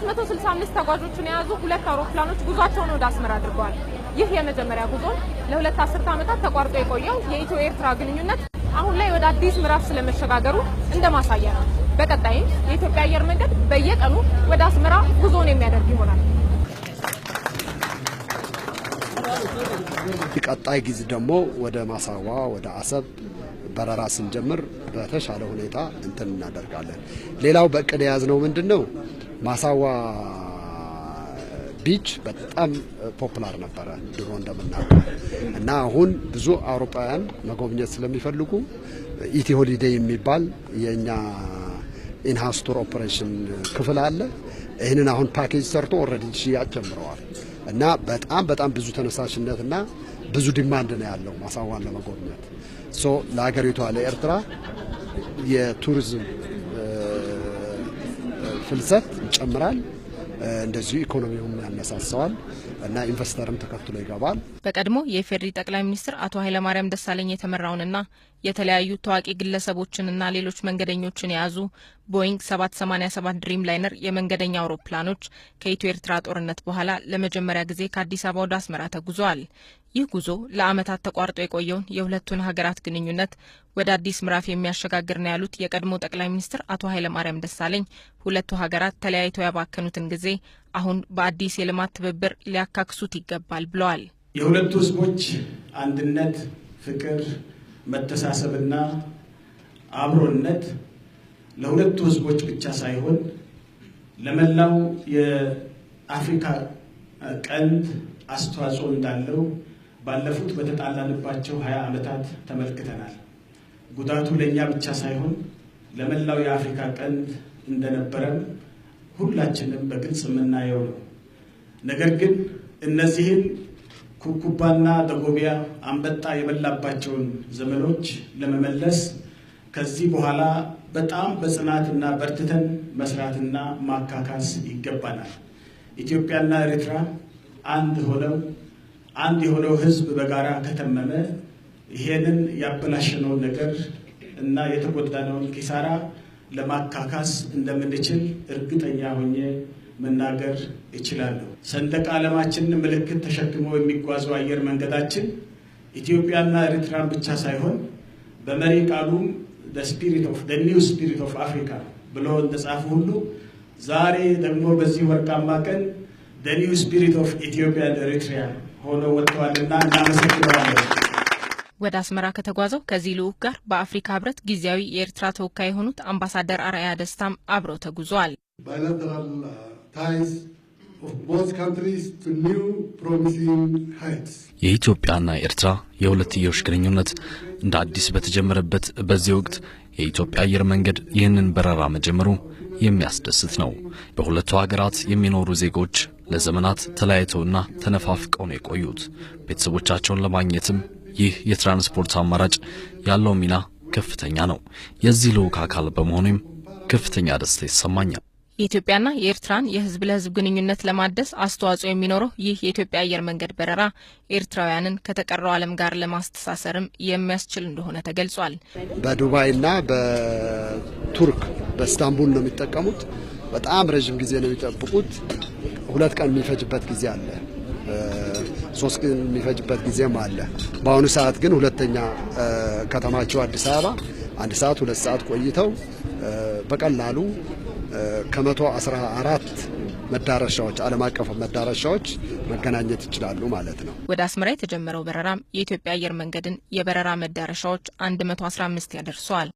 465 ተጓዦችን የያዙ ሁለት አውሮፕላኖች ጉዟቸውን ወደ አስመራ አድርገዋል። ይህ የመጀመሪያ ጉዞ ለሁለት አስርት ዓመታት ተቋርጦ የቆየው የኢትዮ ኤርትራ ግንኙነት አሁን ላይ ወደ አዲስ ምዕራፍ ስለመሸጋገሩ እንደማሳያ ነው። በቀጣይም የኢትዮጵያ አየር መንገድ በየቀኑ ወደ አስመራ ጉዞውን የሚያደርግ ይሆናል። ቀጣይ ጊዜ ደግሞ ወደ ማሳዋ ወደ አሰብ በረራ ስንጀምር በተሻለ ሁኔታ እንትን እናደርጋለን። ሌላው በእቅድ የያዝነው ምንድነው ማሳዋ ቢች በጣም ፖፑላር ነበረ ድሮ እንደምናውቀው እና አሁን ብዙ አውሮፓውያን መጎብኘት ስለሚፈልጉ ኢቲ ሆሊዴይ የሚባል የኛ ኢንሃውስ ቱር ኦፕሬሽን ክፍል አለ። ይሄንን አሁን ፓኬጅ ሰርቶ ኦልሬዲ ሽያጭ ጀምረዋል እና በጣም ብዙ ተነሳሽነትና ብዙ ዲማንድ ነው ያለው ማሳዋን ለመጎብኘት። ለሀገሪቷ ለኤርትራ የቱሪዝም ፍልሰት ይጨምራል፣ እንደዚህ ኢኮኖሚውም ያነሳሳዋል እና ኢንቨስተርም ተከትሎ ይገባል። በቀድሞ የኢፌዴሪ ጠቅላይ ሚኒስትር አቶ ኃይለማርያም ደሳለኝ የተመራውንና የተለያዩ ታዋቂ ግለሰቦችንና ሌሎች መንገደኞችን የያዙ ቦይንግ 787 ድሪም ላይነር የመንገደኛ አውሮፕላኖች ከኢትዮ ኤርትራ ጦርነት በኋላ ለመጀመሪያ ጊዜ ከአዲስ አበባ ወደ አስመራ ተጉዘዋል። ይህ ጉዞ ለዓመታት ተቋርጦ የቆየውን የሁለቱን ሀገራት ግንኙነት ወደ አዲስ ምዕራፍ የሚያሸጋግር ነው ያሉት የቀድሞ ጠቅላይ ሚኒስትር አቶ ኃይለማርያም ደሳለኝ ሁለቱ ሀገራት ተለያይተው ያባከኑትን ጊዜ አሁን በአዲስ የልማት ትብብር ሊያካክሱት ይገባል ብለዋል። የሁለቱ ህዝቦች አንድነት፣ ፍቅር፣ መተሳሰብና አብሮነት ለሁለቱ ህዝቦች ብቻ ሳይሆን ለመላው የአፍሪካ ቀንድ አስተዋጽኦ እንዳለው ባለፉት በተጣላንባቸው 20 ዓመታት ተመልክተናል። ጉዳቱ ለኛ ብቻ ሳይሆን ለመላው የአፍሪካ ቀንድ እንደነበረም ሁላችንም በግልጽ የምናየው ነው። ነገር ግን እነዚህን ኩኩባና ደጎቢያ አንበጣ የበላባቸውን ዘመኖች ለመመለስ ከዚህ በኋላ በጣም በጽናትና በርትተን መስራትና ማካካስ ይገባናል። ኢትዮጵያና ኤርትራ አንድ የሆነው ህዝብ በጋራ ከተመመ ይሄንን ያበላሸነውን ነገር እና የተጎዳነውን ኪሳራ ለማካካስ እንደምንችል እርግጠኛ ሆኜ መናገር እችላለሁ። ሰንደቅ ዓላማችንን ምልክት ተሸክመው የሚጓዙ አየር መንገዳችን ኢትዮጵያና ኤርትራን ብቻ ሳይሆን በመሪ ቃሉም the new spirit of Africa ብሎ እንደጻፉ ሁሉ ዛሬ ደግሞ በዚህ ወርቃማ ቀን the new spirit of Ethiopia and Eritrea ሆኖ ወጥቷልና እናመሰግናለን። ወደ አስመራ ከተጓዘው ከዚህ ልዑክ ጋር በአፍሪካ ህብረት ጊዜያዊ የኤርትራ ተወካይ የሆኑት አምባሳደር አርአያ ደስታም አብረው ተጉዘዋል። bilateral ties of both countries to new promising heights የኢትዮጵያና ኤርትራ የሁለትዮሽ ግንኙነት እንደ አዲስ በተጀመረበት በዚህ ወቅት የኢትዮጵያ አየር መንገድ ይህንን በረራ መጀመሩ የሚያስደስት ነው። በሁለቱ ሀገራት የሚኖሩ ዜጎች ለዘመናት ተለያይተውና ተነፋፍቀው ነው የቆዩት። ቤተሰቦቻቸውን ለማግኘትም ይህ የትራንስፖርት አማራጭ ያለው ሚና ከፍተኛ ነው። የዚህ ልዑክ አካል በመሆኑም ከፍተኛ ደስታ ይሰማኛል። የኢትዮጵያና የኤርትራን የህዝብ ለህዝብ ግንኙነት ለማደስ አስተዋጽኦ የሚኖረው ይህ የኢትዮጵያ አየር መንገድ በረራ ኤርትራውያንን ከተቀረው ዓለም ጋር ለማስተሳሰርም የሚያስችል እንደሆነ ተገልጿል። በዱባይና በቱርክ በእስታንቡል ነው የሚጠቀሙት። በጣም ረጅም ጊዜ ነው የሚጠብቁት። 2 ቀን የሚፈጅበት ጊዜ አለ፣ 3 ቀን የሚፈጅበት ጊዜም አለ። በአሁኑ ሰዓት ግን ሁለተኛ ከተማቸው አዲስ አበባ 1 ሰዓት 2 ሰዓት ቆይተው በቀላሉ ከ114 መዳረሻዎች ዓለም አቀፍ መዳረሻዎች መገናኘት ይችላሉ ማለት ነው። ወደ አስመራ የተጀመረው በረራም የኢትዮጵያ አየር መንገድን የበረራ መዳረሻዎች 115 ያደርሰዋል።